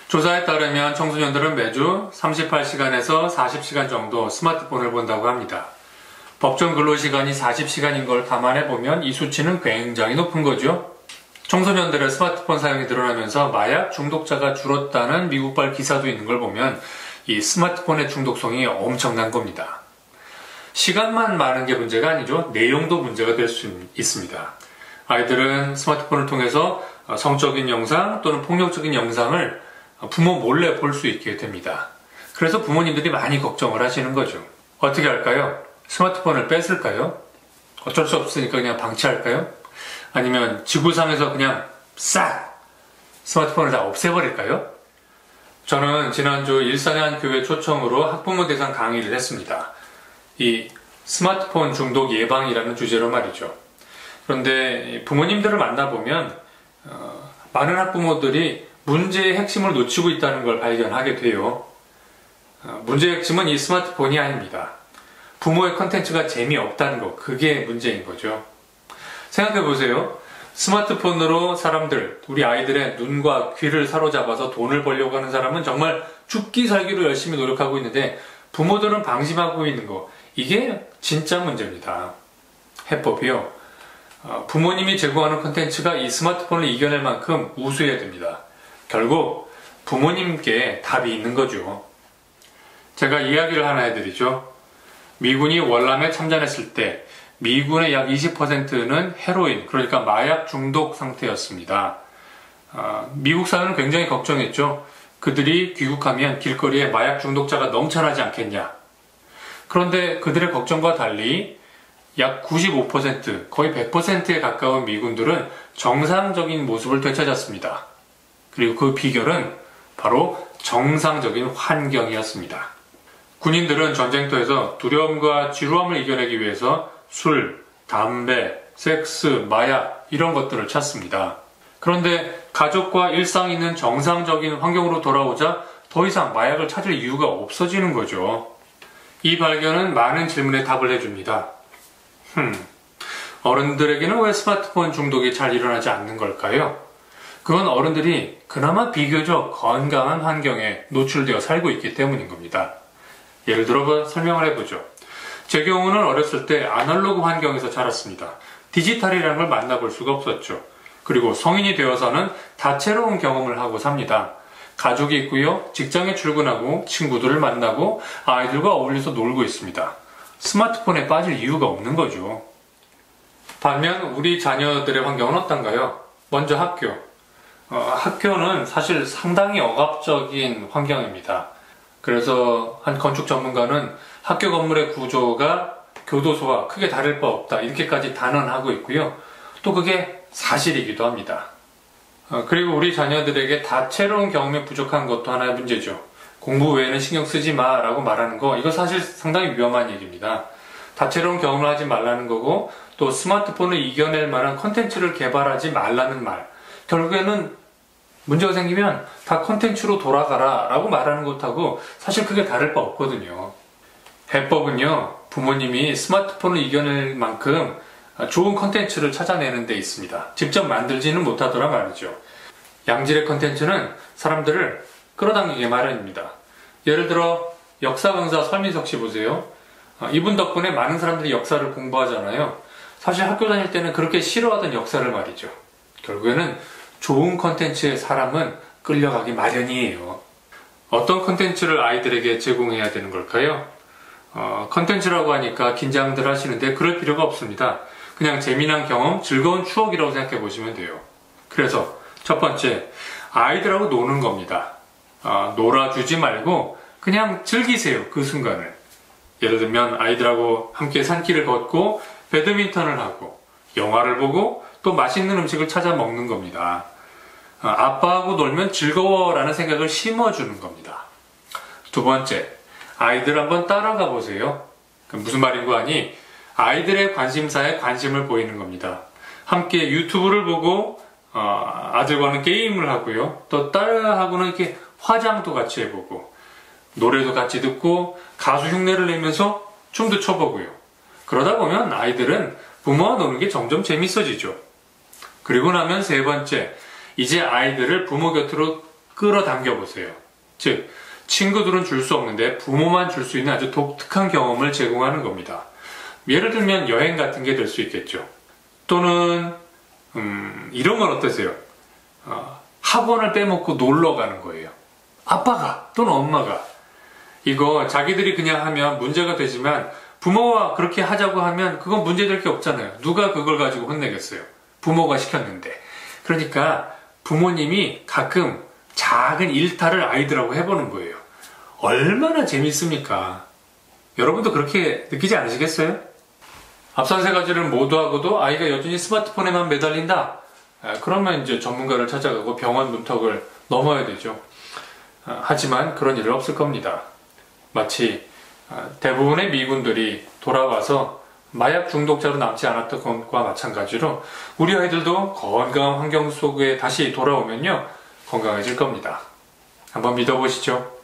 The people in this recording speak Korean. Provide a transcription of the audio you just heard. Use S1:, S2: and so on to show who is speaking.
S1: 조사에 따르면 청소년들은 매주 38시간에서 40시간 정도 스마트폰을 본다고 합니다. 법정 근로시간이 40시간인 걸 감안해보면 이 수치는 굉장히 높은 거죠. 청소년들의 스마트폰 사용이 늘어나면서 마약 중독자가 줄었다는 미국발 기사도 있는 걸 보면 이 스마트폰의 중독성이 엄청난 겁니다. 시간만 많은 게 문제가 아니죠. 내용도 문제가 될 수 있습니다. 아이들은 스마트폰을 통해서 성적인 영상 또는 폭력적인 영상을 부모 몰래 볼 수 있게 됩니다. 그래서 부모님들이 많이 걱정을 하시는 거죠. 어떻게 할까요? 스마트폰을 뺏을까요? 어쩔 수 없으니까 그냥 방치할까요? 아니면 지구상에서 그냥 싹 스마트폰을 다 없애버릴까요? 저는 지난주 일산의 한 교회 초청으로 학부모 대상 강의를 했습니다. 이 스마트폰 중독 예방이라는 주제로 말이죠. 그런데 부모님들을 만나보면 많은 학부모들이 문제의 핵심을 놓치고 있다는 걸 발견하게 돼요. 문제의 핵심은 이 스마트폰이 아닙니다. 부모의 컨텐츠가 재미없다는 거, 그게 문제인 거죠. 생각해보세요. 스마트폰으로 사람들, 우리 아이들의 눈과 귀를 사로잡아서 돈을 벌려고 하는 사람은 정말 죽기 살기로 열심히 노력하고 있는데 부모들은 방심하고 있는 거, 이게 진짜 문제입니다. 해법이요. 부모님이 제공하는 컨텐츠가 이 스마트폰을 이겨낼 만큼 우수해야 됩니다. 결국 부모님께 답이 있는 거죠. 제가 이야기를 하나 해드리죠. 미군이 월남에 참전했을 때 미군의 약 20%는 헤로인, 그러니까 마약 중독 상태였습니다. 미국 사회는 굉장히 걱정했죠. 그들이 귀국하면 길거리에 마약 중독자가 넘쳐나지 않겠냐. 그런데 그들의 걱정과 달리 약 95%, 거의 100%에 가까운 미군들은 정상적인 모습을 되찾았습니다. 그리고 그 비결은 바로 정상적인 환경이었습니다. 군인들은 전쟁터에서 두려움과 지루함을 이겨내기 위해서 술, 담배, 섹스, 마약 이런 것들을 찾습니다. 그런데 가족과 일상이 있는 정상적인 환경으로 돌아오자 더 이상 마약을 찾을 이유가 없어지는 거죠. 이 발견은 많은 질문에 답을 해줍니다. 어른들에게는 왜 스마트폰 중독이 잘 일어나지 않는 걸까요? 그건 어른들이 그나마 비교적 건강한 환경에 노출되어 살고 있기 때문인 겁니다. 예를 들어 설명을 해보죠. 제 경우는 어렸을 때 아날로그 환경에서 자랐습니다. 디지털이라는 걸 만나볼 수가 없었죠. 그리고 성인이 되어서는 다채로운 경험을 하고 삽니다. 가족이 있고요, 직장에 출근하고 친구들을 만나고 아이들과 어울려서 놀고 있습니다. 스마트폰에 빠질 이유가 없는 거죠. 반면 우리 자녀들의 환경은 어떤가요? 먼저 학교. 학교는 사실 상당히 억압적인 환경입니다. 그래서 한 건축 전문가는 학교 건물의 구조가 교도소와 크게 다를 바 없다, 이렇게까지 단언하고 있고요. 또 그게 사실이기도 합니다. 그리고 우리 자녀들에게 다채로운 경험이 부족한 것도 하나의 문제죠. 공부 외에는 신경 쓰지 마 라고 말하는 거, 이거 사실 상당히 위험한 얘기입니다. 다채로운 경험을 하지 말라는 거고, 또 스마트폰을 이겨낼 만한 컨텐츠를 개발하지 말라는 말, 결국에는 문제가 생기면 다 컨텐츠로 돌아가라 라고 말하는 것하고 사실 그게 다를 바 없거든요. 해법은요, 부모님이 스마트폰을 이겨낼 만큼 좋은 컨텐츠를 찾아내는 데 있습니다. 직접 만들지는 못하더라 말이죠. 양질의 컨텐츠는 사람들을 끌어당기게 마련입니다. 예를 들어 역사 강사 설민석 씨 보세요. 이분 덕분에 많은 사람들이 역사를 공부하잖아요. 사실 학교 다닐 때는 그렇게 싫어하던 역사를 말이죠. 결국에는 좋은 컨텐츠에 사람은 끌려가기 마련이에요. 어떤 컨텐츠를 아이들에게 제공해야 되는 걸까요? 컨텐츠라고 하니까 긴장들 하시는데 그럴 필요가 없습니다. 그냥 재미난 경험, 즐거운 추억이라고 생각해 보시면 돼요. 그래서 첫 번째, 아이들하고 노는 겁니다. 놀아주지 말고 그냥 즐기세요, 그 순간을. 예를 들면 아이들하고 함께 산길을 걷고 배드민턴을 하고 영화를 보고 또 맛있는 음식을 찾아 먹는 겁니다. 아빠하고 놀면 즐거워라는 생각을 심어주는 겁니다. 두 번째, 아이들 한번 따라가 보세요. 무슨 말인고 하니 아이들의 관심사에 관심을 보이는 겁니다. 함께 유튜브를 보고 아들과는 게임을 하고요. 또 딸하고는 이렇게 화장도 같이 해보고 노래도 같이 듣고 가수 흉내를 내면서 춤도 춰보고요. 그러다 보면 아이들은 부모와 노는 게 점점 재밌어지죠. 그리고 나면 세 번째, 이제 아이들을 부모 곁으로 끌어당겨 보세요. 즉, 친구들은 줄 수 없는데 부모만 줄 수 있는 아주 독특한 경험을 제공하는 겁니다. 예를 들면 여행 같은 게 될 수 있겠죠. 또는 이런 건 어떠세요? 학원을 빼먹고 놀러 가는 거예요. 아빠가 또는 엄마가. 이거 자기들이 그냥 하면 문제가 되지만 부모가 그렇게 하자고 하면 그건 문제될 게 없잖아요. 누가 그걸 가지고 혼내겠어요? 부모가 시켰는데. 그러니까 부모님이 가끔 작은 일탈을 아이들하고 해보는 거예요. 얼마나 재밌습니까? 여러분도 그렇게 느끼지 않으시겠어요? 앞선 세 가지를 모두 하고도 아이가 여전히 스마트폰에만 매달린다? 그러면 이제 전문가를 찾아가고 병원 문턱을 넘어야 되죠. 하지만 그런 일은 없을 겁니다. 마치 대부분의 미군들이 돌아와서 마약 중독자로 남지 않았던 것과 마찬가지로 우리 아이들도 건강한 환경 속에 다시 돌아오면요, 건강해질 겁니다. 한번 믿어보시죠.